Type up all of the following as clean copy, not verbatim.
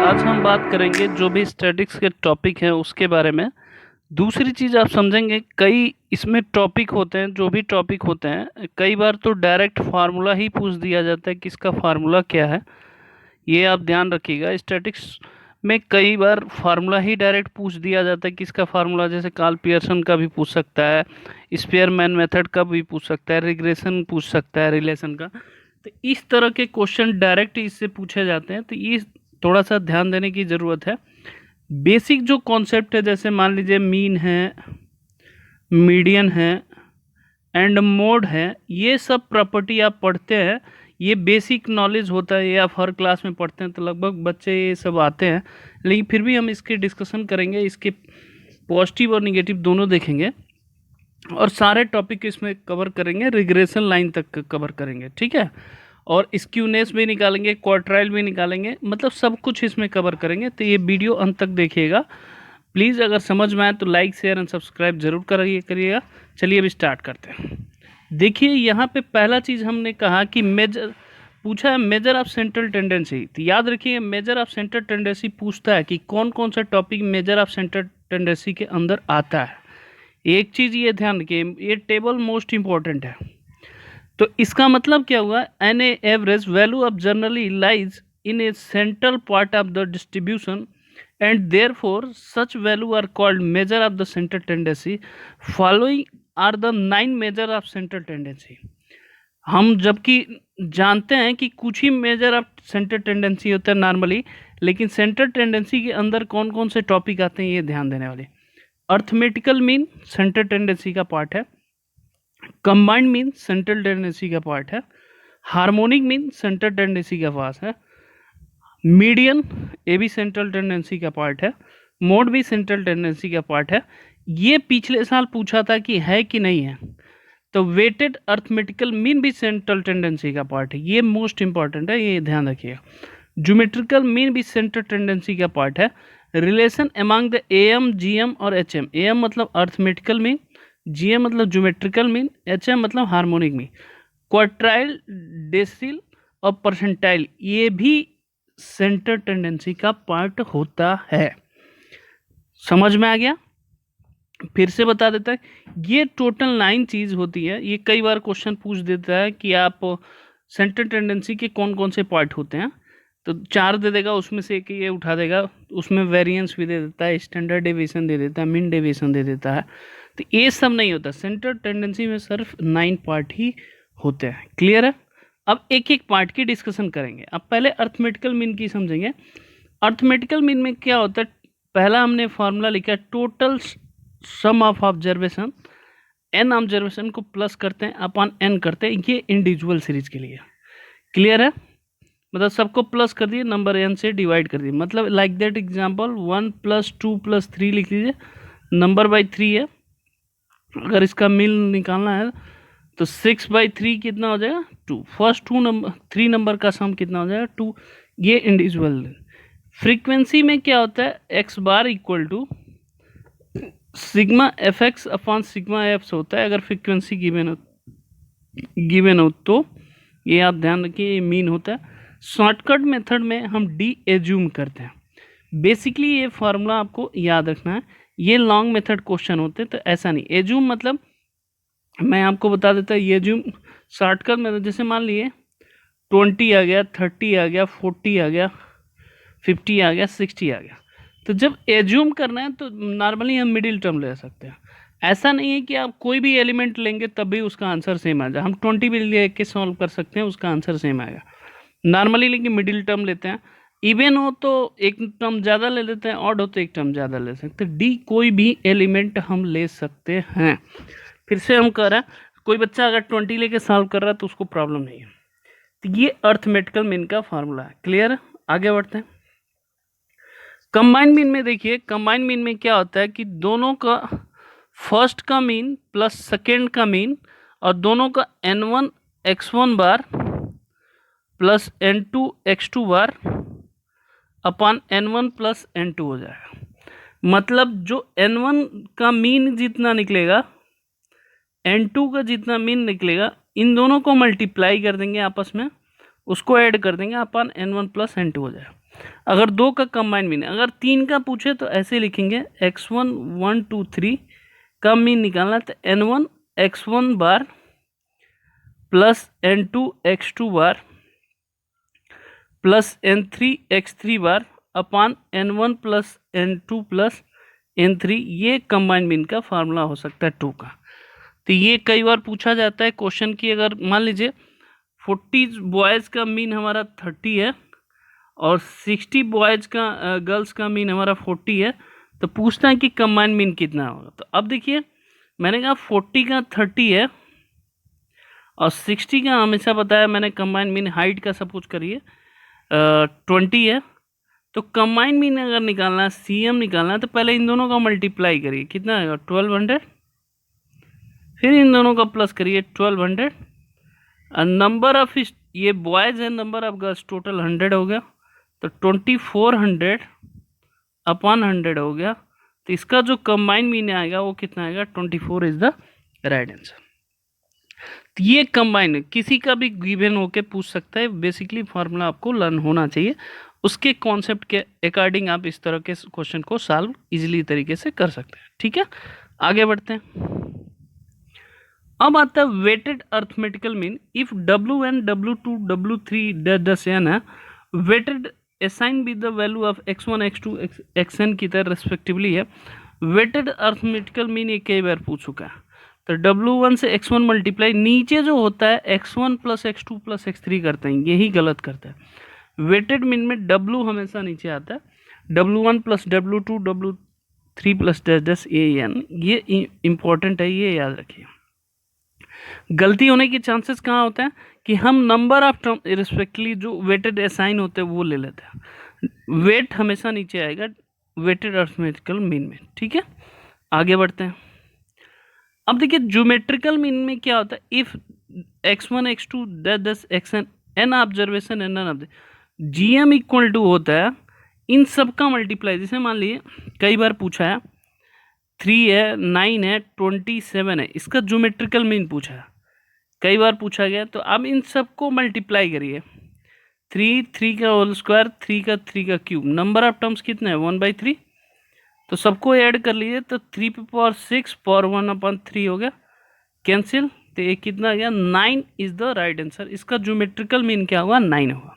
आज हम बात करेंगे जो भी स्टैटिक्स के टॉपिक हैं उसके बारे में। दूसरी चीज़ आप समझेंगे, कई इसमें टॉपिक होते हैं, जो भी टॉपिक होते हैं कई बार तो डायरेक्ट फार्मूला ही पूछ दिया जाता है कि इसका फार्मूला क्या है। ये आप ध्यान रखिएगा, स्टैटिक्स में कई बार फार्मूला ही डायरेक्ट पूछ दिया जाता है कि इसका फार्मूला, जैसे कार्ल पियर्सन का भी पूछ सकता है, स्पेयरमैन मेथड का भी पूछ सकता है, रिग्रेशन पूछ सकता है, रिलेशन का। तो इस तरह के क्वेश्चन डायरेक्ट इससे पूछे जाते हैं, तो ये थोड़ा सा ध्यान देने की ज़रूरत है। बेसिक जो कॉन्सेप्ट है, जैसे मान लीजिए मीन है, मीडियन है एंड मोड है, ये सब प्रॉपर्टी आप पढ़ते हैं, ये बेसिक नॉलेज होता है, ये आप हर क्लास में पढ़ते हैं, तो लगभग बच्चे ये सब आते हैं। लेकिन फिर भी हम इसके डिस्कशन करेंगे, इसके पॉजिटिव और निगेटिव दोनों देखेंगे और सारे टॉपिक इसमें कवर करेंगे, रिग्रेशन लाइन तक कवर करेंगे, ठीक है। और स्क्यूनेस भी निकालेंगे, क्वार्टाइल भी निकालेंगे, मतलब सब कुछ इसमें कवर करेंगे। तो ये वीडियो अंत तक देखिएगा प्लीज़। अगर समझ में आए तो लाइक शेयर एंड सब्सक्राइब जरूर करिएगा। चलिए अभी स्टार्ट करते हैं। देखिए यहाँ पे पहला चीज़ हमने कहा कि मेजर पूछा है, मेजर ऑफ सेंट्रल टेंडेंसी। तो याद रखिए, मेजर ऑफ सेंट्रल टेंडेंसी पूछता है कि कौन कौन सा topic major of central tendency के अंदर आता है। एक चीज़ ये ध्यान रखिए, ये टेबल मोस्ट इंपॉर्टेंट है। तो इसका मतलब क्या हुआ, an average value of generally lies in a central part of the distribution and therefore such value are called measure of the central tendency. Following are the 9 measure of central tendency. हम जबकि जानते हैं कि कुछ ही measure of central tendency होता है normally, लेकिन सेंट्रल टेंडेंसी के अंदर कौन कौन से टॉपिक आते हैं ये ध्यान देने वाले। अर्थमेटिकल मीन सेंट्रल टेंडेंसी का पार्ट है, कंबाइंड मीन सेंट्रल टेंडेंसी का पार्ट है, हार्मोनिक मीन सेंट्रल टेंडेंसी का पास है, मीडियन ये भी सेंट्रल टेंडेंसी का पार्ट है, मोड भी सेंट्रल टेंडेंसी का पार्ट है। ये पिछले साल पूछा था कि है कि नहीं है। तो वेटेड अर्थमेटिकल मीन भी सेंट्रल टेंडेंसी का पार्ट है, ये मोस्ट इंपॉर्टेंट है, ये ध्यान रखिएगा। ज्योमेट्रिकल मीन भी सेंट्रल टेंडेंसी का पार्ट है। Relation among the M, GM और एचएम। एम मतलब अर्थमेटिकल मीन, जीएम मतलब ज्योमेट्रिकल मीन, एचएम मतलब हार्मोनिक मीन। क्वार्टाइल, डेसिल और परसेंटाइल ये भी सेंट्रल टेंडेंसी का पार्ट होता है। समझ में आ गया? फिर से बता देता है, ये टोटल 9 चीज़ होती है। ये कई बार क्वेश्चन पूछ देता है कि आप सेंट्रल टेंडेंसी के कौन कौन से पार्ट होते हैं, तो 4 दे देगा, उसमें से एक ये उठा देगा, उसमें वेरिएंस भी दे देता है, स्टैंडर्ड डेविएशन दे देता है, मीन डेविएशन दे देता है। तो ये सब नहीं होता, सेंट्रल टेंडेंसी में सिर्फ 9 पार्ट ही होते हैं। क्लियर है? अब एक एक पार्ट की डिस्कशन करेंगे। अब पहले अर्थमेटिकल मीन की समझेंगे। अर्थमेटिकल मीन में क्या होता है, पहला हमने फॉर्मूला लिखा, total sum of observation, N observation को प्लस करते हैं अपॉन एन करते हैं, ये इंडिविजुअल सीरीज के लिए। क्लियर है? मतलब सबको प्लस कर दिए, नंबर एन से डिवाइड कर दिए, मतलब लाइक दैट एग्जांपल 1 + 2 + 3 लिख लीजिए, नंबर बाई 3 है। अगर इसका मिल निकालना है तो 6/3 कितना हो जाएगा, 2। फर्स्ट 3 नंबर का सम कितना हो जाएगा, 2। ये इंडिविजुअल। फ्रीक्वेंसी में क्या होता है, X bar equal to sigma F X upon sigma F होता है, अगर फ्रीक्वेंसी गिवन हो तो। ये आप ध्यान रखिए, ये मीन होता है। शॉर्टकट मेथड में हम डी एज्यूम करते हैं। बेसिकली ये फार्मूला आपको याद रखना है। ये लॉन्ग मेथड क्वेश्चन होते हैं तो ऐसा नहीं। एज्यूम मतलब मैं आपको बता देता है, ये एज्यूम शॉर्टकट मेथड, जैसे मान लिए 20 आ गया, 30 आ गया, 40 आ गया, 50 आ गया, 60 आ गया। तो जब एज्यूम करना है तो नॉर्मली हम मिडिल टर्म ले सकते हैं। ऐसा नहीं है कि आप कोई भी एलिमेंट लेंगे तब भी उसका आंसर सेम आ जाए। हम 20 भी ले के सॉल्व कर सकते हैं, उसका आंसर सेम आएगा नॉर्मली, लेकिन मिडिल टर्म लेते हैं। इवन हो तो एक टर्म ज़्यादा ले लेते हैं, ऑड हो तो एक टर्म ज़्यादा ले सकते हैं। डी कोई भी एलिमेंट हम ले सकते हैं। फिर से हम कह रहे हैं, कोई बच्चा अगर 20 लेके सॉल्व कर रहा है तो उसको प्रॉब्लम नहीं है। तो ये अर्थमेटिकल मीन का फार्मूला है। क्लियर है? आगे बढ़ते हैं। कंबाइंड मीन में देखिए, कंबाइंड मीन में क्या होता है कि दोनों का फर्स्ट का मीन प्लस सेकेंड का मीन और दोनों का n1 x1 bar plus n2 x2 bar upon n1 plus n2 हो जाएगा। मतलब जो n1 का मीन जितना निकलेगा, n2 का जितना मीन निकलेगा, इन दोनों को मल्टीप्लाई कर देंगे आपस में, उसको ऐड कर देंगे, अपॉन n1 प्लस n2 हो जाएगा। अगर 2 का कंबाइन मीन, अगर 3 का पूछे तो ऐसे लिखेंगे x1 1 2 3 का मीन निकालना, तो n1 x1 bar plus n2 x2 बार प्लस n3 x3 बार अपान n1 plus n2 plus n3, ये कंबाइन मीन का फार्मूला हो सकता है 2 का। तो ये कई बार पूछा जाता है क्वेश्चन की, अगर मान लीजिए 40 बॉयज़ का मीन हमारा 30 है और 60 बॉयज़ का गर्ल्स का मीन हमारा 40 है, तो पूछता है कि कंबाइन मीन कितना होगा। तो अब देखिए मैंने कहा 40 का 30 है और 60 का हमेशा बताया मैंने कंबाइन मीन हाइट का सपोज करिए 20 है। तो कंबाइन मीन अगर निकालना है, CM निकालना है, तो पहले इन दोनों का मल्टीप्लाई करिए, कितना आएगा 1200, फिर इन दोनों का प्लस करिए 1200, और नंबर ऑफ ये बॉयज़ है, नंबर ऑफ गर्ल्स टोटल 100 हो गया, तो 2400 अपॉन 100 हो गया। तो इसका जो कंबाइन मीन आएगा वो कितना आएगा, 24 इज द राइट आंसर। तो ये कंबाइन किसी का भी गिवन होके पूछ सकता है, बेसिकली फार्मूला आपको लर्न होना चाहिए, उसके कॉन्सेप्ट के अकॉर्डिंग आप इस तरह के क्वेश्चन को सॉल्व इजीली तरीके से कर सकते हैं। ठीक है, आगे बढ़ते हैं। अब आता है weighted arithmetical mean. If W1 W2 W3 दस n है, weighted assign with the value of x1 x2 xn की तरह रेस्पेक्टिवली है। वेटेड अर्थमेटिकल मीन ये कई बार पूछ चुका है। तो W1 से x1 मल्टीप्लाई, नीचे जो होता है x1 plus x2 plus x3 करते हैं, यही गलत करता है। वेटेड मीन में W हमेशा नीचे आता है, W1 plus W2 W3 plus dash an, ये इंपॉर्टेंट है, ये याद रखिए। गलती होने के चांसेस कहाँ होते हैं कि हम नंबर ऑफ टर्म रिस्पेक्टली जो वेटेड असाइन होते हैं वो ले लेते हैं। वेट हमेशा नीचे आएगा वेटेड अर्थमेटिकल मीन में। ठीक है, आगे बढ़ते हैं। अब देखिए ज्योमेट्रिकल मीन में क्या होता है, इफ x1 x2 दस xn n observation n GM equal to होता है इन सब का मल्टीप्लाई। जैसे मान लीजिए कई बार पूछा है 3 है 9 है 27 है, इसका ज्योमेट्रिकल मीन पूछा है, कई बार पूछा गया। तो अब इन सब को मल्टीप्लाई करिए, 3 का होल स्क्वायर 3 का क्यूब, नंबर ऑफ टर्म्स कितने हैं 1/3, तो सबको ऐड कर लीजिए, तो 3 पे पावर 6 पावर 1/3 हो गया, कैंसिल, तो ये कितना आ गया 9 इज द राइट आंसर। इसका ज्योमेट्रिकल मीन क्या होगा 9 होगा,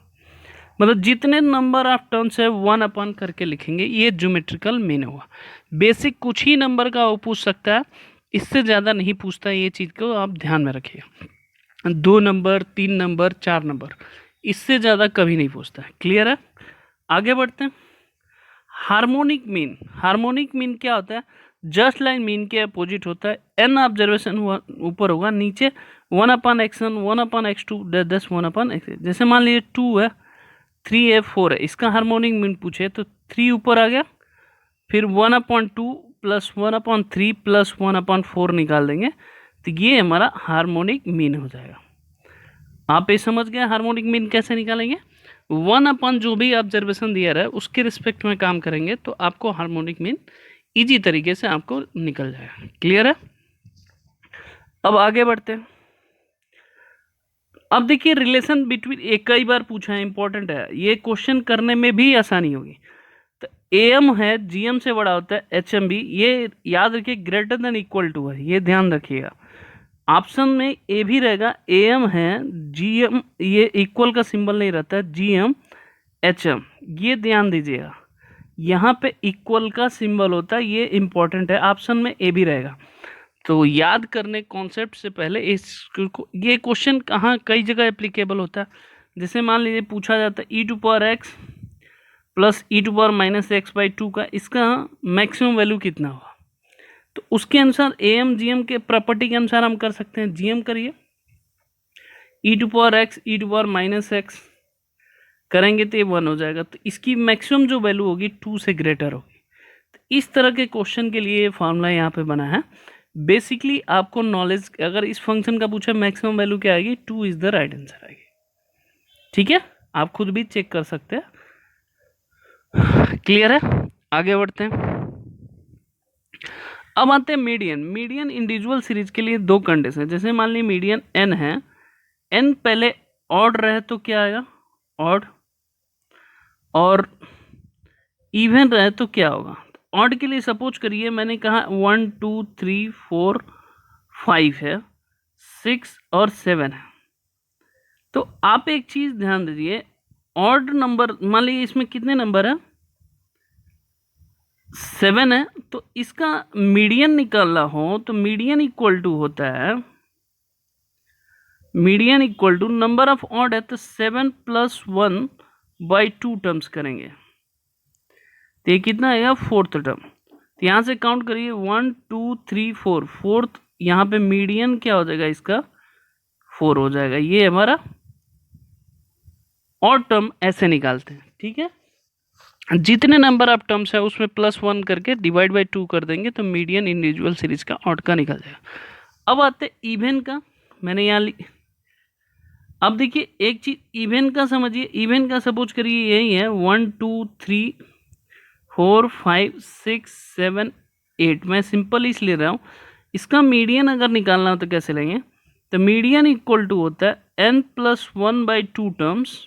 मतलब जितने नंबर ऑफ टर्म्स है 1 करके लिखेंगे, ये ज्योमेट्रिकल मीन होगा। बेसिक कुछ ही नंबर का वो पूछ सकता है, इससे ज़्यादा नहीं पूछता, ये चीज़ को आप ध्यान में रखिए। 2 नंबर 3 नंबर 4 नंबर, इससे ज़्यादा कभी नहीं पूछता है। क्लियर है, आगे बढ़ते हैं। हार्मोनिक मीन, हार्मोनिक मीन क्या होता है, जस्ट लाइन मीन के अपोजिट होता है। n ऑब्जर्वेशन ऊपर होगा, नीचे 1/x1 1/x2 दस 1/x। जैसे मान लीजिए 2 है 3 है 4 है, इसका हार्मोनिक मीन पूछे तो 3 ऊपर आ गया, फिर 1/2 प्लस 1/3 प्लस 1/4 निकाल देंगे, तो ये हमारा हार्मोनिक मीन हो जाएगा। आप ये समझ गए हार्मोनिक मीन कैसे निकालेंगे, 1 जो भी ऑब्जर्वेशन दिया रहा है उसके रिस्पेक्ट में काम करेंगे तो आपको हार्मोनिक मीन इजी तरीके से आपको निकल जाएगा। क्लियर है, अब आगे बढ़ते हैं। अब देखिए रिलेशन बिटवीन, एक कई बार पूछा है, इंपॉर्टेंट है, ये क्वेश्चन करने में भी आसानी होगी। तो AM है GM से बड़ा होता है HMB, ये याद रखिए ग्रेटर देन इक्वल टू है, ये ध्यान रखिएगा। ऑप्शन में ए भी रहेगा, AM है GM, ये इक्वल का सिंबल नहीं रहता है, GM HM, ये ध्यान दीजिएगा, यहाँ पे इक्वल का सिंबल होता है, ये इंपॉर्टेंट है। ऑप्शन में ए भी रहेगा, तो याद करने कॉन्सेप्ट से पहले ये क्वेश्चन कहाँ कई जगह एप्लीकेबल होता है। जैसे मान लीजिए पूछा जाता है e⁻x प्लस e⁻−x/2 का, इसका मैक्सिमम वैल्यू कितना होगा, तो उसके अनुसार AM GM के प्रॉपर्टी के अनुसार हम कर सकते हैं। GM करिए, e⁻x e⁻−x करेंगे तो ये 1 हो जाएगा, तो इसकी मैक्सिमम जो वैल्यू होगी 2 से ग्रेटर होगी। तो इस तरह के क्वेश्चन के लिए ये फार्मूला यहाँ पे बना है। बेसिकली आपको नॉलेज, अगर इस फंक्शन का पूछा मैक्सिमम वैल्यू क्या आएगी, 2 इज द राइट आंसर आएगी। ठीक है, आप खुद भी चेक कर सकते हैं। क्लियर है, आगे बढ़ते हैं। अब आते हैं मीडियन। मीडियन इंडिविजुअल सीरीज के लिए 2 कंडीशन, जैसे मान लीजिए मीडियन n है, n पहले ऑड रहे तो क्या आएगा ऑड, और इवन रहे तो क्या होगा। ऑड के लिए सपोज करिए मैंने कहा 1 2 3 4 5 है, 6 और 7 है। तो आप एक चीज ध्यान दीजिए, ऑड नंबर मान लीजिए इसमें कितने नंबर है, 7 है, तो इसका मीडियन निकालना हो तो मीडियन इक्वल टू होता है, median equal to number of odd है तो 7 + 1 बाई 2 टर्म्स करेंगे, तो ये कितना आएगा, फोर्थ टर्म। तो यहाँ से काउंट करिए 1 2 3 4, फोर्थ यहाँ पे मीडियन क्या हो जाएगा इसका, 4 हो जाएगा। ये हमारा ऑड टर्म ऐसे निकालते हैं, ठीक है। जितने नंबर ऑफ टर्म्स है उसमें +1 करके डिवाइड बाई 2 कर देंगे तो मीडियन इंडिविजुअल सीरीज का ऑड का निकल जाएगा। अब आते इवन का, मैंने यहाँ अब देखिए एक चीज इवन का समझिए, इवन का सपोज करिए यही है 1 2 3 4 5 6 7 8, मैं सिंपल इसलिए रहा हूँ। इसका मीडियन अगर निकालना हो तो कैसे लेंगे, तो मीडियन इक्वल टू होता है n + 1 बाई 2 टर्म्स,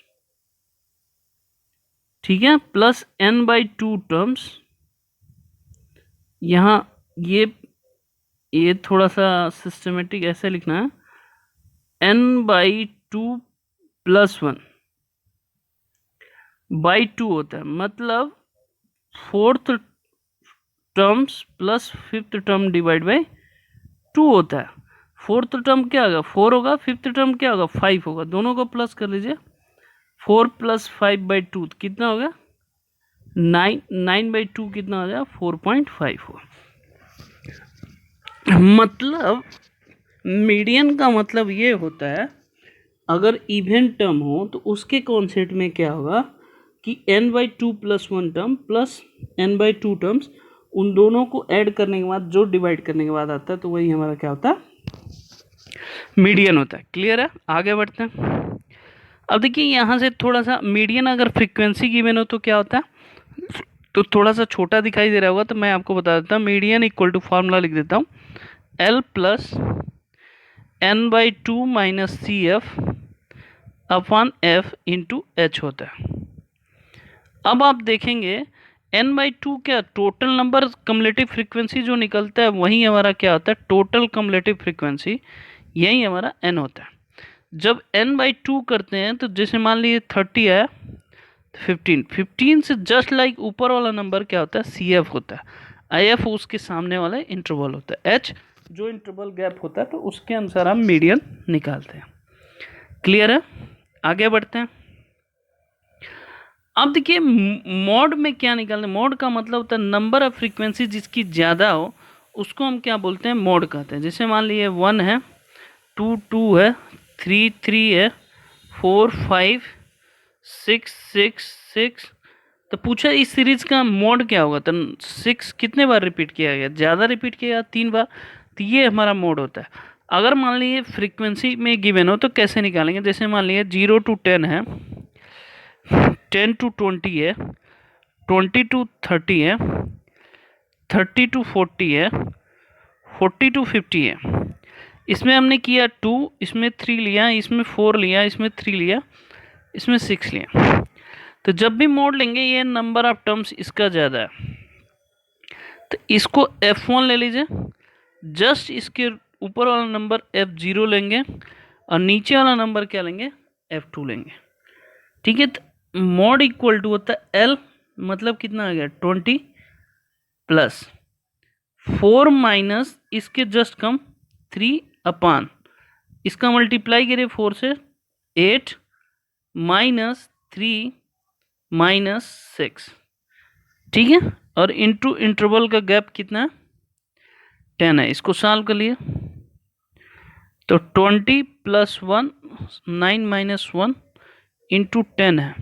ठीक है, प्लस n बाई 2 टर्म्स। यहाँ ये थोड़ा सा सिस्टमेटिक ऐसे लिखना है, n बाई 2 + 1 बाई 2 होता है, मतलब fourth terms plus fifth term divide by 2 होता है। फोर्थ टर्म क्या होगा, 4 होगा, फिफ्थ टर्म क्या होगा, 5 होगा, दोनों को प्लस कर लीजिए। 4 + 5 बाई 2 कितना होगा, 9, 9 बाई 2 कितना हो जाएगा, 4.5 हो। मतलब मीडियन का मतलब ये होता है, अगर इवन टर्म हो तो उसके कॉन्सेप्ट में क्या होगा कि n by 2 + 1 term plus n by 2 terms, उन दोनों को ऐड करने के बाद जो डिवाइड करने के बाद आता है तो वही हमारा क्या होता है, मीडियन होता है। क्लियर है, आगे बढ़ते हैं। अब देखिए यहाँ से थोड़ा सा मीडियन अगर फ्रीक्वेंसी गिवन हो तो क्या होता है, तो थोड़ा सा छोटा दिखाई दे रहा होगा तो मैं आपको बता देता हूँ। मीडियन इक्वल टू फार्मूला लिख देता हूँ, L + n by 2 - CF upon F into H होता है। अब आप देखेंगे n बाई 2 क्या, टोटल नंबर कम्युलेटिव फ्रीक्वेंसी जो निकलता है वही हमारा क्या होता है, टोटल कम्युलेटिव फ्रीक्वेंसी, यही हमारा n होता है। जब n बाई 2 करते हैं तो जैसे मान लीजिए 30 है, 15 से जस्ट लाइक ऊपर वाला नंबर क्या होता है, CF होता है, IF उसके सामने वाला इंटरवल होता है, H जो इंटरवल गैप होता है, तो उसके अनुसार हम मीडियन निकालते हैं। क्लियर है, आगे बढ़ते हैं। अब देखिए मॉड में क्या निकालना है, मॉड का मतलब होता है नंबर ऑफ फ्रीक्वेंसी जिसकी ज़्यादा हो उसको हम क्या बोलते हैं, मॉड कहते हैं। जैसे मान लीजिए 1 है, 2 2 है, 3 3 है, 4 5 6 6 6, तो पूछा इस सीरीज का मॉड क्या होगा, तो 6 कितने बार रिपीट किया गया, ज़्यादा रिपीट किया गया 3 बार, तो ये हमारा मॉड होता है। अगर मान लीजिए फ्रीक्वेंसी में गिवन हो तो कैसे निकालेंगे, जैसे मान लीजिए 0 to 10 है, 10 to 20 है, 20 to 30 है, 30 to 40 है, 40 to 50 है। इसमें हमने किया 2, इसमें 3 लिया, इसमें 4 लिया, इसमें 3 लिया, इसमें 6 लिया। तो जब भी मोड लेंगे ये नंबर ऑफ टर्म्स इसका ज़्यादा है तो इसको F1 ले लीजिए, जस्ट इसके ऊपर वाला नंबर F0 लेंगे और नीचे वाला नंबर क्या लेंगे, F2 लेंगे, ठीक है। तो मॉड इक्वल टू होता है L, मतलब कितना आ गया 20 प्लस 4 माइनस इसके जस्ट कम 3 अपान, इसका मल्टीप्लाई करिए 4 से 8 माइनस 3 माइनस 6, ठीक है, और इंटू इंटरवल का गैप कितना 10 है। इसको सॉल्व कर लिए तो 20 + 1 9 - 1 इंटू 10 है,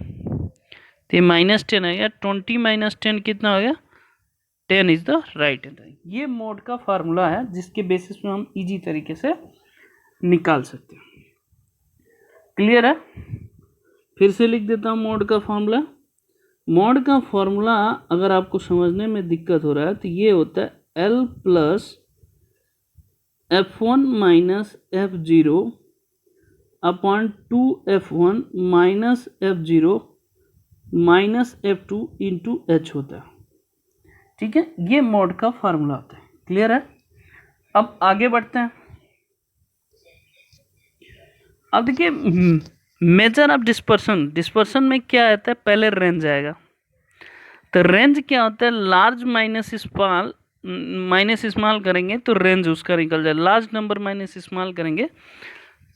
तो ये -10 है, 20 - 10 कितना हो गया, 10 इज द राइट आंसर। ये मोड का फार्मूला है जिसके बेसिस पे हम इजी तरीके से निकाल सकते हैं। क्लियर है, फिर से लिख देता हूँ मोड का फार्मूला। मोड का फार्मूला अगर आपको समझने में दिक्कत हो रहा है तो ये होता है L + F1 - F0 upon 2 F1 - F0 minus F2 into H होता है। ठीक है, ये मोड का फार्मूला होता है। क्लियर है? अब आगे बढ़ते हैं। अब देखिए मेजर ऑफ डिस्पर्सन, डिस्पर्सन में क्या आता है, पहले रेंज आएगा। तो रेंज क्या होता है, लार्ज माइनस स्मॉल करेंगे तो रेंज उसका निकल जाएगा, लार्ज नंबर माइनस स्मॉल करेंगे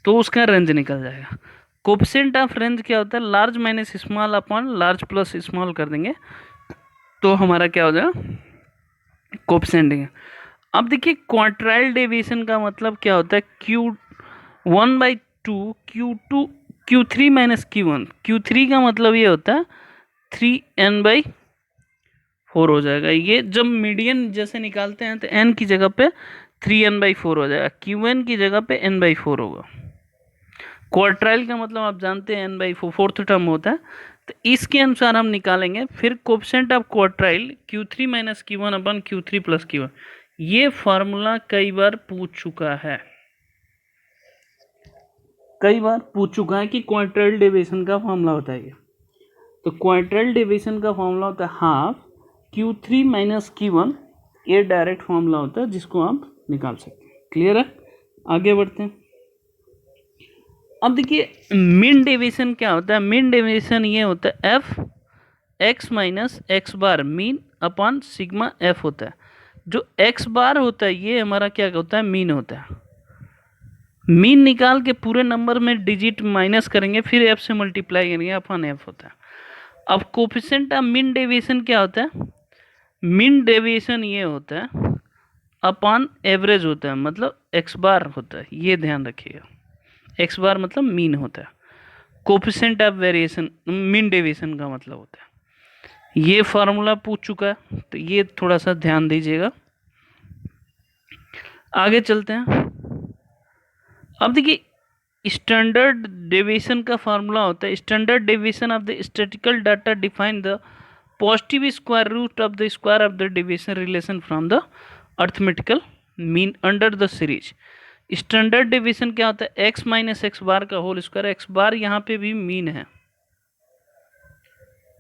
तो उसका रेंज निकल जाएगा। कोफिशिएंट ऑफ रेंज क्या होता है, large minus small upon large plus small कर देंगे तो हमारा क्या हो जाएगा, कोफिशिएंट। अब देखिए क्वार्टाइल डेविएशन का मतलब क्या होता है, Q1/2 Q2 Q3 minus Q1। Q3 का मतलब ये होता है 3n/4 हो जाएगा। ये जब मीडियन जैसे निकालते हैं तो n की जगह पे 3n/4 हो जाएगा, Qn की जगह पे n/4 होगा। क्वार्टाइल का मतलब आप जानते हैं n/4 फोर्थ टर्म होता है, तो इसके अनुसार हम निकालेंगे। फिर coefficient of quartile Q3 minus Q1 upon Q3 plus Q1। ये फार्मूला कई बार पूछ चुका है, कई बार पूछ चुका है कि क्वार्टाइल डेविएशन का फार्मूला होता है। तो क्वार्टाइल डेविएशन का फार्मूला होता है हाफ Q3 माइनस Q1। ये डायरेक्ट फार्मूला होता है जिसको आप निकाल सकते हैं। क्लियर है? आगे बढ़ते हैं। अब देखिए मीन डेविएशन क्या होता है, मीन डेविएशन ये होता है एफ एक्स माइनस एक्स बार मीन अपॉन सिग्मा एफ होता है। जो एक्स बार होता है ये हमारा क्या होता है, मीन होता है। मीन निकाल के पूरे नंबर में डिजिट माइनस करेंगे, फिर एफ से मल्टीप्लाई करेंगे, अपॉन एफ होता है। अब कोफिशिएंट ऑफ मीन डेविएशन क्या होता है, मीन डेविएशन ये होता है अपॉन एवरेज होता है, मतलब एक्स बार होता है, ये ध्यान रखिएगा। एक्स बार मतलब मीन होता है, coefficient of variation mean deviation का मतलब होता है। ये फार्मूला पूछ चुका है तो ये थोड़ा सा ध्यान दीजिएगा। आगे चलते हैं। अब देखिए स्टैंडर्ड डेविएशन का फार्मूला होता है, standard deviation of the statistical data define the positive square root of the square of the deviation relation from the arithmetical mean under the series. Standard deviation क्या होता है, एक्स माइनस एक्स बार का whole square. X बार यहाँ पे भी mean है,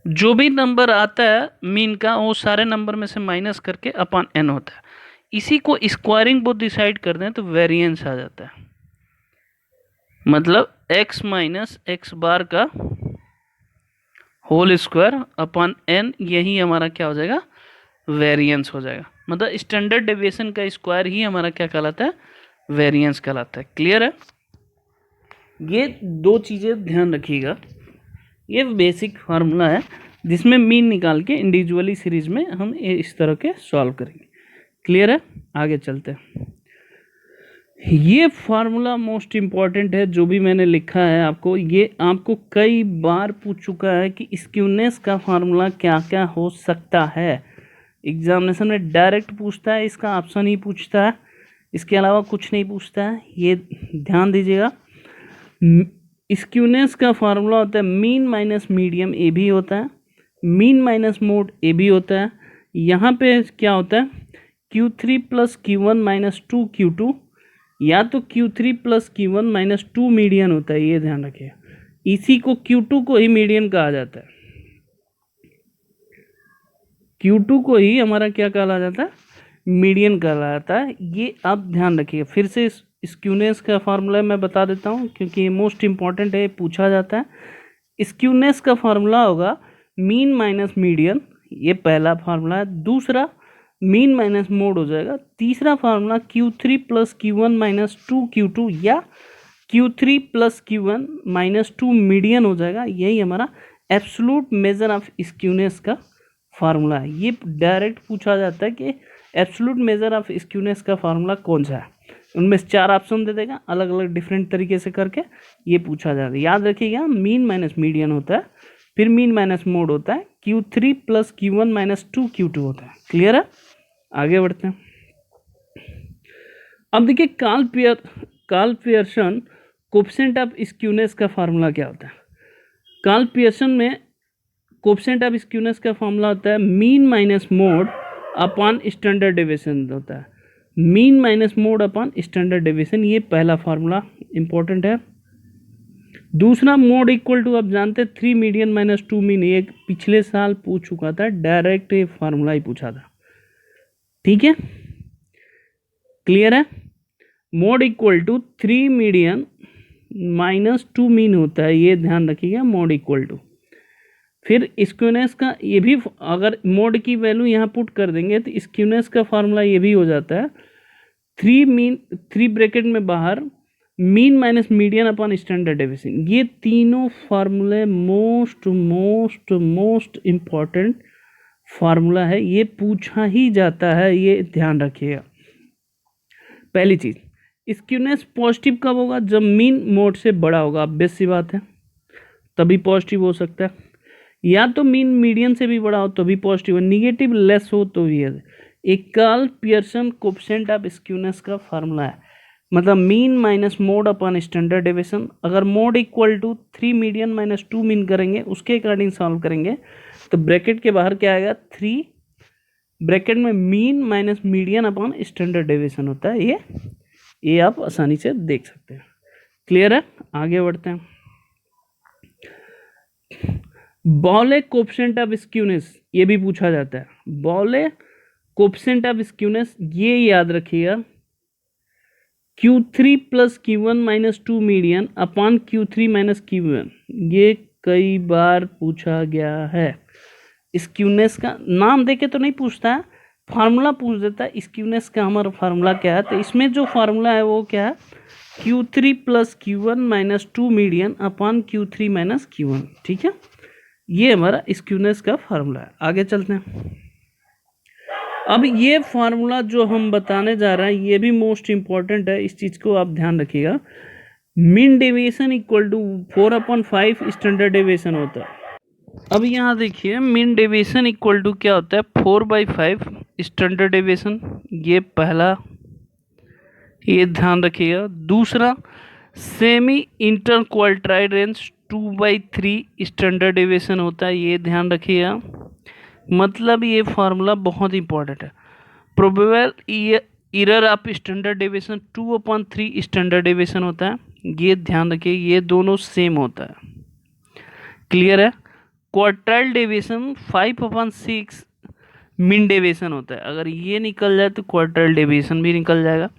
जो भी नंबर आता है मीन का वो सारे नंबर में से माइनस करके अपॉन n होता है। इसी को स्क्वायरिंग बोथ डिसाइड कर दें तो वेरिएंस आ जाता है, मतलब x माइनस एक्स बार का होल स्क्वायर अपॉन n, यही हमारा क्या हो जाएगा, वेरिएंस हो जाएगा। मतलब स्टैंडर्ड डेविएशन का स्क्वायर ही हमारा क्या कहलाता है, वेरिएंस कहलाता है। क्लियर है? ये दो चीज़ें ध्यान रखिएगा। ये बेसिक फार्मूला है जिसमें मीन निकाल के इंडिविजुअली सीरीज में हम इस तरह के सॉल्व करेंगे। क्लियर है? आगे चलते हैं। ये फार्मूला मोस्ट इम्पॉर्टेंट है, जो भी मैंने लिखा है आपको, ये आपको कई बार पूछ चुका है कि स्क्यूनेस का फार्मूला क्या क्या हो सकता है। एग्जामिनेशन में डायरेक्ट पूछता है, इसका ऑप्शन ही पूछता है, इसके अलावा कुछ नहीं पूछता है, ये ध्यान दीजिएगा। स्क्यूनेस का फार्मूला होता है मीन माइनस मीडियम, ए भी होता है, मीन माइनस मोड, ए भी होता है। यहाँ पे क्या होता है, Q3 plus Q1 minus 2Q2, या तो Q3 plus Q1 minus 2 median होता है, ये ध्यान रखिएगा। इसी को Q2 को ही मीडियन कहा जाता है, Q2 को ही हमारा क्या कहा जाता है, मीडियन कहा जाता है। ये आप ध्यान रखिएगा। फिर से स्क्यूनेस का फार्मूला मैं बता देता हूँ क्योंकि ये मोस्ट इंपॉर्टेंट है, पूछा जाता है। स्क्यूनेस का फार्मूला होगा मीन माइनस मीडियन, ये पहला फार्मूला है। दूसरा मीन माइनस मोड हो जाएगा। तीसरा formula Q3 plus Q1 minus 2Q2 या Q3 plus Q1 minus 2 median हो जाएगा। यही हमारा एब्सोल्यूट मेजर ऑफ स्क्यूनेस का फार्मूला है। ये डायरेक्ट पूछा जाता है कि एब्सोल्यूट मेजर ऑफ स्क्यूनेस का फार्मूला कौन सा है। उनमें से 4 ऑप्शन दे देगा, अलग अलग डिफरेंट तरीके से करके ये पूछा जाता है। याद रखिएगा, मीन माइनस मीडियन होता है, फिर मीन माइनस मोड होता है, Q3 plus Q1 minus 2Q2 होता है। क्लियर है? आगे बढ़ते हैं। अब देखिए Karl Pearson coefficient of skewness का फार्मूला क्या होता है। कार्ल पियर्सन में कोफिशिएंट ऑफ स्क्यूनेस का फार्मूला होता है mean minus mode upon standard deviation होता है। Mean minus mode upon standard deviation, ये पहला फार्मूला इंपॉर्टेंट है। दूसरा मोड इक्वल टू, आप जानते हैं 3 मीडियन माइनस 2 मीन, ये पिछले साल पूछ चुका था, डायरेक्ट ये फार्मूला ही पूछा था। ठीक है, क्लियर है। Mode equal to 3 median minus 2 mean होता है, ये ध्यान रखिएगा, मोड इक्वल टू। फिर स्क्यूनेस का ये भी, अगर मोड की वैल्यू यहाँ पुट कर देंगे तो स्क्यूनेस का फार्मूला ये भी हो जाता है 3 ब्रैकेट में बाहर mean minus median upon standard deviation. ये तीनों फार्मूले most most most important formula है, ये पूछा ही जाता है, ये ध्यान रखिएगा। पहली चीज, स्क्यूनेस पॉजिटिव कब होगा? जब मीन मोड से बड़ा होगा, ऑब्वियस सी बात है, तभी पॉजिटिव हो सकता है। या तो मीन मीडियन से भी बड़ा हो तो भी पॉजिटिव है, निगेटिव लेस हो तो भी है। एक Karl Pearson coefficient of skewness का फार्मूला है, मतलब mean minus mode upon standard deviation. अगर mode equal to 3 median minus 2 mean करेंगे, उसके अकॉर्डिंग सॉल्व करेंगे तो ब्रैकेट के बाहर क्या आएगा? 3 ब्रैकेट में mean minus median upon standard deviation होता है। ये आप आसानी से देख सकते हैं। क्लियर है, आगे बढ़ते हैं। बॉले कोएफिशिएंट ऑफ स्क्यूनेस, ये भी पूछा जाता है। बॉले कोएफिशिएंट ऑफ स्क्यूनेस, ये याद रखिएगा, Q3 plus Q1 minus 2 median upon Q3 minus Q1, ये कई बार पूछा गया है। स्क्यूनेस का नाम देके तो नहीं पूछता है, फार्मूला पूछ देता है स्क्यूनेस का हमारा फार्मूला क्या है। तो इसमें जो फार्मूला है वो क्या है? Q3 plus Q1 minus 2 median upon Q3 minus Q1। ठीक है, ये हमारा स्क्यूनेस का फार्मूला है। आगे चलते हैं। अब ये फार्मूला जो हम बताने जा रहे हैं ये भी मोस्ट इंपॉर्टेंट है, इस चीज़ को आप ध्यान रखिएगा। Mean deviation equal to 4/5 standard deviation होता है। अब यहाँ देखिए, मीन डेविएशन इक्वल टू क्या होता है? 4/5 स्टैंडर्ड डेविएशन, ये पहला, ये ध्यान रखिएगा। दूसरा, semi interquartile range 2/3 standard deviation होता है, ये ध्यान रखिएगा। मतलब ये फार्मूला बहुत इंपॉर्टेंट है। Probable error of standard deviation 2/3 standard deviation होता है, ये ध्यान रखिए, ये दोनों सेम होता है। क्लियर है। क्वार्टाइल डेविएशन 5/6 मीन डेविएशन होता है, अगर ये निकल जाए तो क्वार्टाइल डेविएशन भी निकल जाएगा।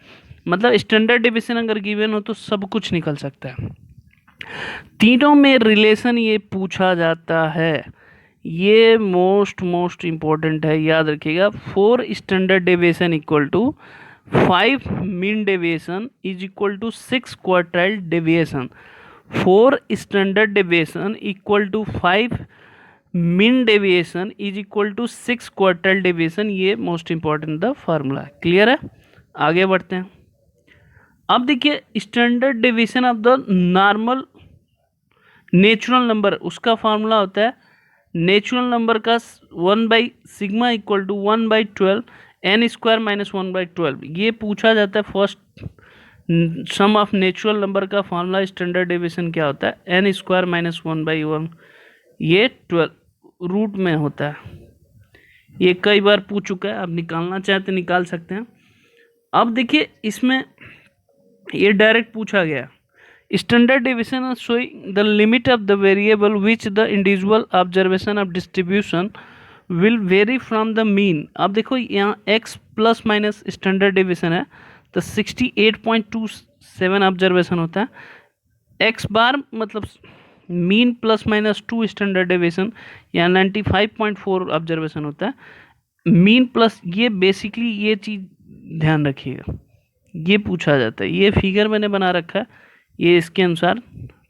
मतलब स्टैंडर्ड डेविएशन अगर गिवन हो तो सब कुछ निकल सकता है। तीनों में रिलेशन ये पूछा जाता है, ये मोस्ट इम्पोर्टेंट है, याद रखिएगा। 4 standard deviation equal to 5 mean deviation is equal to 6 quartile deviation. 4 standard deviation equal to 5 mean deviation is equal to 6 quartile deviation, ये मोस्ट इम्पॉर्टेंट द फार्मूला है। क्लियर है, आगे बढ़ते हैं। अब देखिए, standard deviation of the normal natural number, उसका formula होता है नेचुरल नंबर का 1/सिग्मा equal to 1/12 n square minus 1/12, ये पूछा जाता है। First sum of natural number का फार्मूला स्टैंडर्ड डेविएशन क्या होता है? n स्क्वायर माइनस 1/1, ये 12 रूट में होता है। ये कई बार पूछ चुका है, आप निकालना चाहें तो निकाल सकते हैं। अब देखिए, इसमें ये डायरेक्ट पूछा गया, standard deviation showing the limit of the variable which the individual observation of distribution will very from the mean. अब देखो, यहाँ x plus minus standard deviation है तो 68.27 ऑब्जर्वेशन होता है। x बार मतलब mean plus minus 2 standard deviation, या 95.4 observation होता है। मीन प्लस, ये बेसिकली ये चीज़ ध्यान रखिएगा, ये पूछा जाता है। ये फिगर मैंने बना रखा है, ये इसके अनुसार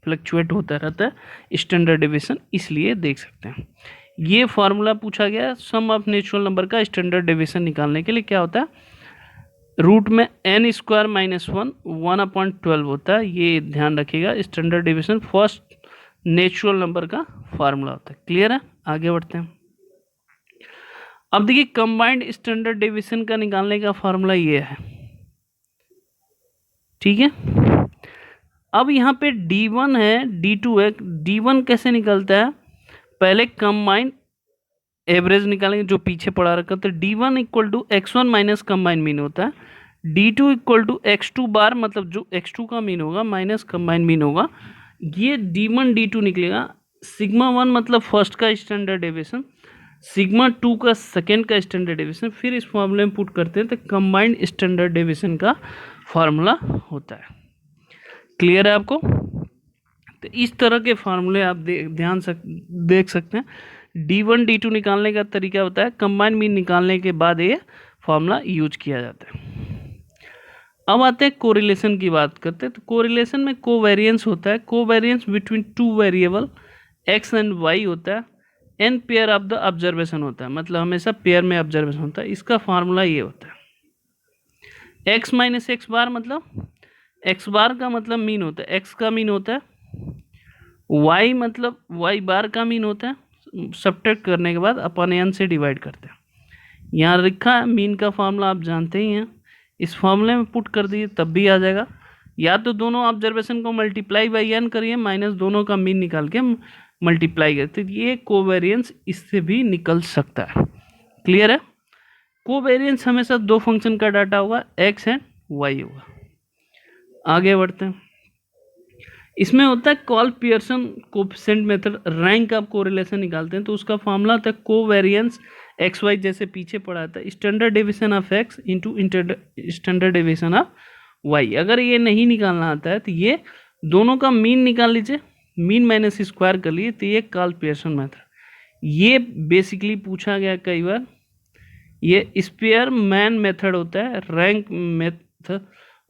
फ्लक्चुएट होता रहता है स्टैंडर्ड डेविएशन, इसलिए देख सकते हैं। ये फार्मूला पूछा गया सम ऑफ नेचुरल नंबर का स्टैंडर्ड डेविएशन निकालने के लिए, क्या होता है? रूट में n स्क्वायर माइनस 1/12 होता है, ये ध्यान रखिएगा। Standard deviation first natural number का फार्मूला होता है। क्लियर है, आगे बढ़ते हैं। अब देखिए, कंबाइंड स्टैंडर्ड डेविएशन का निकालने का फार्मूला ये है। ठीक है, अब यहाँ पे D1 है, D2 है। D1 कैसे निकलता है? पहले कंबाइंड एवरेज निकालेंगे जो पीछे पड़ा रखा, तो D1 equal to x1 minus combined mean होता है। D2 इक्वल टू x2 बार, मतलब जो x2 का मीन होगा माइनस कंबाइंड मीन होगा, ये d1 d2 निकलेगा। सिग्मा 1 मतलब फर्स्ट का स्टैंडर्ड डेविएशन, सिग्मा 2 का सेकेंड का स्टैंडर्ड डेविएशन, फिर इस फॉर्मूले में पुट करते हैं तो कंबाइंड स्टैंडर्ड डेविएशन का फार्मूला होता है। क्लियर है आपको? तो इस तरह के फार्मूले आप देख सकते हैं। d1 d2 निकालने का तरीका होता है, कंबाइंड मीन निकालने के बाद ये फार्मूला यूज किया जाता है। अब आते हैं कोरिलेशन की बात करते हैं। तो कोरिलेशन में कोवेरिएंस होता है, covariance between two variable X and Y होता है, N pair of the observation होता है, मतलब हमेशा पेयर में ऑब्जर्वेशन होता है। इसका फार्मूला ये होता है एक्स माइनस एक्स बार, मतलब एक्स बार का मतलब मीन होता है, एक्स का मीन होता है, वाई मतलब वाई बार का मीन होता है, सब्ट्रैक्ट करने के बाद अपन एन से डिवाइड करते हैं। यहाँ लिखा है मीन का फार्मूला आप जानते ही हैं, इस फॉर्मूले में पुट कर दिए तब भी आ जाएगा। या तो दोनों ऑब्जर्वेशन को मल्टीप्लाई बाई एन करिए, माइनस दोनों का मीन निकाल के मल्टीप्लाई करते, ये कोवेरिएंस इससे भी निकल सकता है। क्लियर है? कोवेरिएंस हमेशा दो फंक्शन का डाटा होगा, एक्स एंड वाई होगा। आगे बढ़ते हैं। इसमें होता है call Pearson coefficient method, rank of correlation निकालते हैं तो उसका फॉर्मूला होता है कोवेरिएंस एक्स वाई, जैसे पीछे पढ़ा था, standard deviation of X into standard deviation of Y. अगर ये नहीं निकालना आता है तो ये दोनों का मीन निकाल लीजिए, मीन माइनस स्क्वायर कर लिए, तो ये कॉल पियर्सन मेथड। ये बेसिकली पूछा गया कई बार, ये स्पेयरमैन मेथड होता है, रैंक मेथड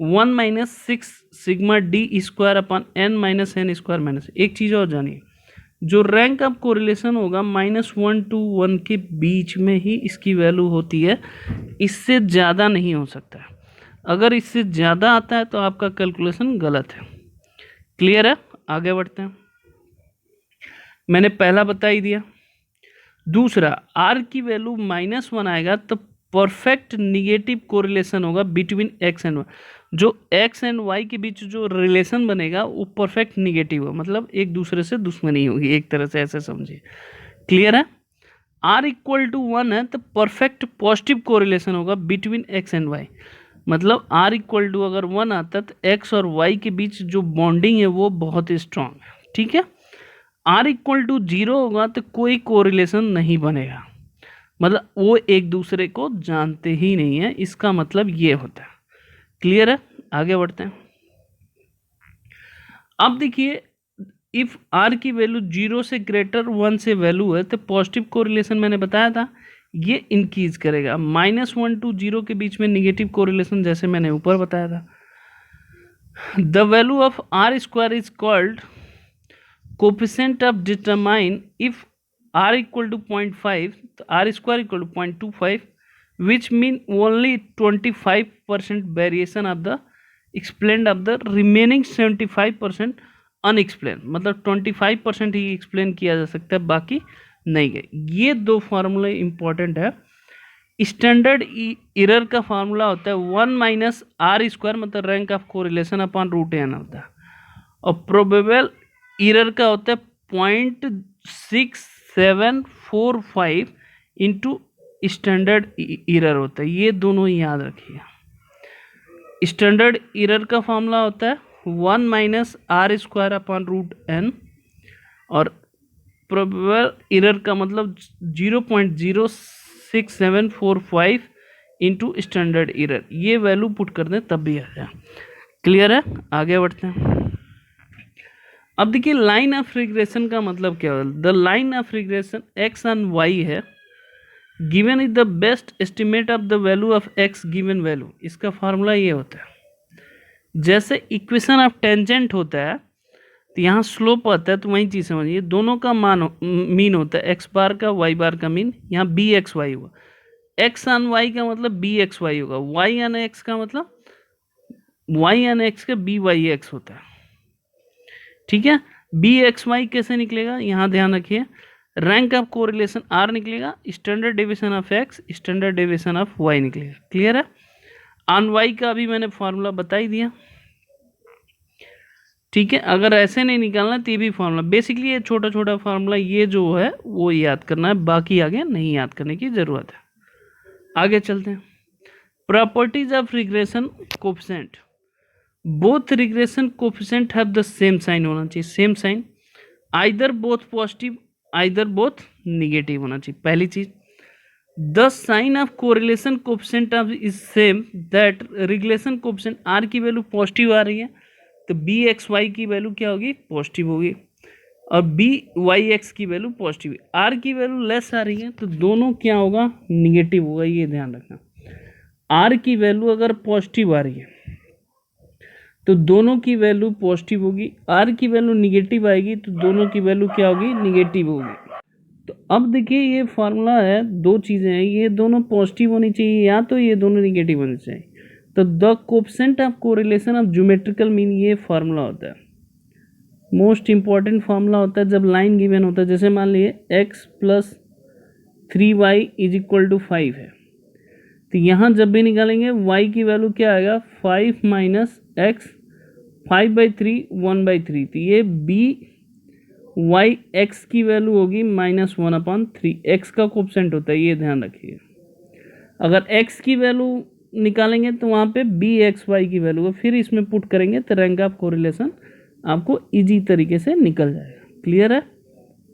1 माइनस 6 sigma D square upon N minus N square minus. एक चीज़ और जानिए, जो रैंक ऑफ कोरिलेशन होगा -1 to 1 के बीच में ही इसकी वैल्यू होती है, इससे ज़्यादा नहीं हो सकता है। अगर इससे ज़्यादा आता है तो आपका कैलकुलेशन गलत है। क्लियर है? आगे बढ़ते हैं। मैंने पहला बता ही दिया। दूसरा, आर की वैल्यू -1 आएगा तो परफेक्ट निगेटिव कोरिलेशन होगा बिटवीन एक्स एंड वाई। जो एक्स एंड वाई के बीच जो रिलेशन बनेगा वो परफेक्ट निगेटिव हो, मतलब एक दूसरे से दुश्मनी होगी, एक तरह से ऐसे समझिए। क्लियर है? आर इक्वल टू 1 है तो परफेक्ट पॉजिटिव कोरिलेशन होगा बिटवीन एक्स एंड वाई, मतलब आर इक्वल टू अगर 1 आता है तो एक्स और वाई के बीच जो बॉन्डिंग है वो बहुत ही स्ट्रांग है। ठीक है? आर इक्वल टू 0 होगा तो कोई कोरिलेशन नहीं बनेगा, मतलब वो एक दूसरे को जानते ही नहीं है, इसका मतलब ये होता है। क्लियर है? आगे बढ़ते हैं। अब देखिए, इफ आर की वैल्यू 0 से ग्रेटर 1 से वैल्यू है तो पॉजिटिव कोरिलेशन मैंने बताया था ये इंक्रीज करेगा। -1 to 0 के बीच में निगेटिव कोरिलेशन जैसे मैंने ऊपर बताया था। The value of R square is called coefficient of determine if r equal to 0.5 तो r square equal to 0.25 which mean only 25% variation of the explained of the remaining 75% unexplained, मतलब 25% ही explain किया जा सकता है, बाकी नहीं गए। ये दो फार्मूले इंपॉर्टेंट है। स्टैंडर्ड एरर का फार्मूला होता है 1 माइनस आर स्क्वायर, मतलब rank of correlation upon √n होता है, और प्रोबेबल एरर का होता है 0.6745 इंटू स्टैंडर्ड एरर होता है। ये दोनों ही याद रखिए। स्टैंडर्ड एरर का फॉर्मूला होता है 1 minus R square upon √n, और प्रोबेबल एरर का मतलब 0.06745 इंटू स्टैंडर्ड एरर। ये वैल्यू पुट कर दें तब भी आ जाए। क्लियर है? आगे बढ़ते हैं। अब देखिए, लाइन ऑफ रिग्रेशन का मतलब क्या होता है। The line of regression X and Y है, given is the best estimate of the value of X given value. इसका फार्मूला ये होता है, जैसे इक्वेशन ऑफ टेंजेंट होता है तो यहाँ स्लोप आता है, तो वही चीज़ समझिए, दोनों का मीन होता है एक्स बार का वाई बार का मीन, यहाँ बी एक्स वाई हुआ, एक्स एन वाई का मतलब बी एक्स वाई होगा, वाई एन एक्स का मतलब वाई एन एक्स का बी वाई एक्स होता है। ठीक है? बी एक्स वाई कैसे निकलेगा, यहाँ ध्यान रखिए, रैंक ऑफ कोरिलेशन आर निकलेगा, standard deviation of X standard deviation of Y निकलेगा। क्लियर है? ऑन वाई का अभी मैंने फार्मूला बता ही दिया। ठीक है? अगर ऐसे नहीं निकालना तो ये भी फार्मूला, बेसिकली ये छोटा छोटा फार्मूला ये जो है वो याद करना है, बाकी आगे नहीं याद करने की ज़रूरत है। आगे चलते हैं। Properties of regression coefficient. Both regression coefficient have the same sign होना चाहिए, same sign, either both positive either both negative होना चाहिए। पहली चीज, the sign of correlation coefficient of is same that regression coefficient R की value positive आ रही है तो बी एक्स वाई की वैल्यू क्या होगी, पॉजिटिव होगी, और बी वाई एक्स की वैल्यू पॉजिटिव है। आर की वैल्यू लेस आ रही है तो दोनों क्या होगा, निगेटिव होगा, ये ध्यान रखना। आर की वैल्यू अगर पॉजिटिव आ रही है तो दोनों की वैल्यू पॉजिटिव होगी, आर की वैल्यू निगेटिव आएगी तो दोनों की वैल्यू क्या होगी, निगेटिव होगी। तो अब देखिए ये फार्मूला है, दो चीज़ें हैं, ये दोनों पॉजिटिव होनी चाहिए या तो ये दोनों निगेटिव होनी चाहिए। तो the coefficient of correlation of geometrical mean, ये फार्मूला होता है, मोस्ट इंपॉर्टेंट फार्मूला होता है जब लाइन गिवन होता है। जैसे मान लिए x plus 3y is equal to 5 है, तो यहाँ जब भी निकालेंगे y की वैल्यू क्या आएगा, 5 माइनस एक्स, 5/3 1/3, तो ये b वाई एक्स की वैल्यू होगी -1/3, एक्स का कोफिशिएंट होता है, ये ध्यान रखिएगा। अगर एक्स की वैल्यू निकालेंगे तो वहाँ पे बी एक्स वाई की वैल्यू, फिर इसमें पुट करेंगे तो रैंक ऑफ कोरिलेशन आपको इजी तरीके से निकल जाएगा। क्लियर है,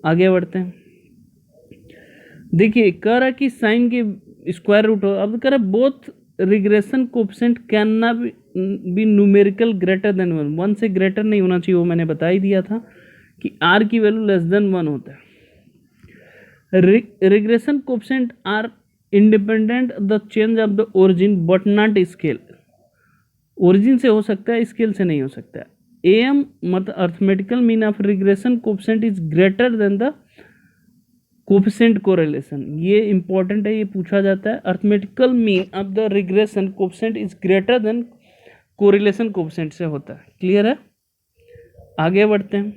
आगे बढ़ते हैं। देखिए कह रहा कि साइन के स्क्वायर रूट हो, अब कह रहा बोथ रिग्रेशन कोफिशिएंट कैन ना बी न्यूमेरिकल ग्रेटर देन 1, 1 से ग्रेटर नहीं होना चाहिए, वो मैंने बता ही दिया था कि आर की वैल्यू लेस देन 1 होता है। Regression coefficient are independent the change of the origin but not scale, origin से हो सकता है, स्केल से नहीं हो सकता है। एम मतलब arithmetical mean of regression coefficient is greater than the coefficient correlation, ये इंपॉर्टेंट है, ये पूछा जाता है। Arithmetical mean of the regression coefficient is greater than correlation coefficient से होता है। क्लियर है, आगे बढ़ते हैं।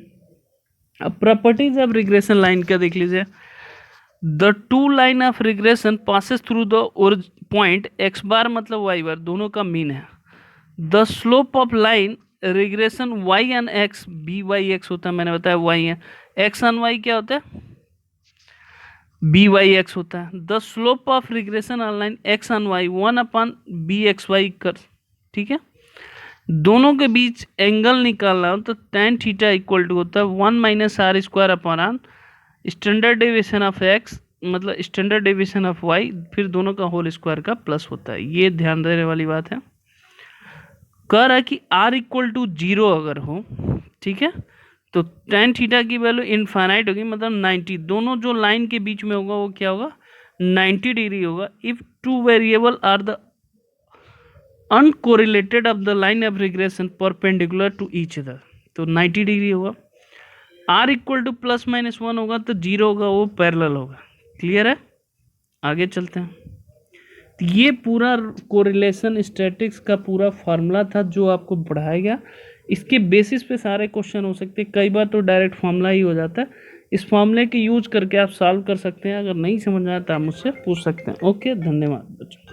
अब प्रॉपर्टीज ऑफ रिग्रेशन लाइन का देख लीजिए। The two line of regression passes through the point X bar मतलब वाई बार, दोनों का मीन है। The slope of line regression Y on X, B Y X होता है, मैंने बताया वाई है, एक्स एन वाई क्या होता है, बी वाई एक्स होता है। The slope of regression on line X on Y 1/बी एक्स वाई कर, ठीक है। दोनों के बीच एंगल निकालना हो तो tan थीटा इक्वल टू होता है 1 - r² standard deviation of x मतलब स्टैंडर्ड डेविएशन ऑफ y, फिर दोनों का होल स्क्वायर का प्लस होता है, ये ध्यान देने वाली बात है। कह रहा है कि r इक्वल टू 0 अगर हो, ठीक है, तो tan थीटा की वैल्यू इनफाइनाइट होगी, मतलब 90, दोनों जो लाइन के बीच में होगा वो क्या होगा, 90 डिग्री होगा। If two variable are the uncorrelated of the line of regression perpendicular to each other, तो 90 डिग्री होगा। r इक्वल टू ±1 होगा तो 0 होगा, वो पैरेलल होगा। क्लियर है, आगे चलते हैं। तो ये पूरा कोरिलेशन स्टैटिक्स का पूरा फार्मूला था जो आपको पढ़ाया गया, इसके बेसिस पे सारे क्वेश्चन हो सकते हैं, कई बार तो डायरेक्ट फार्मूला ही हो जाता है। इस फार्मूले के यूज करके आप सॉल्व कर सकते हैं, अगर नहीं समझ आया तो आप मुझसे पूछ सकते हैं। ओके, धन्यवाद बच्चों।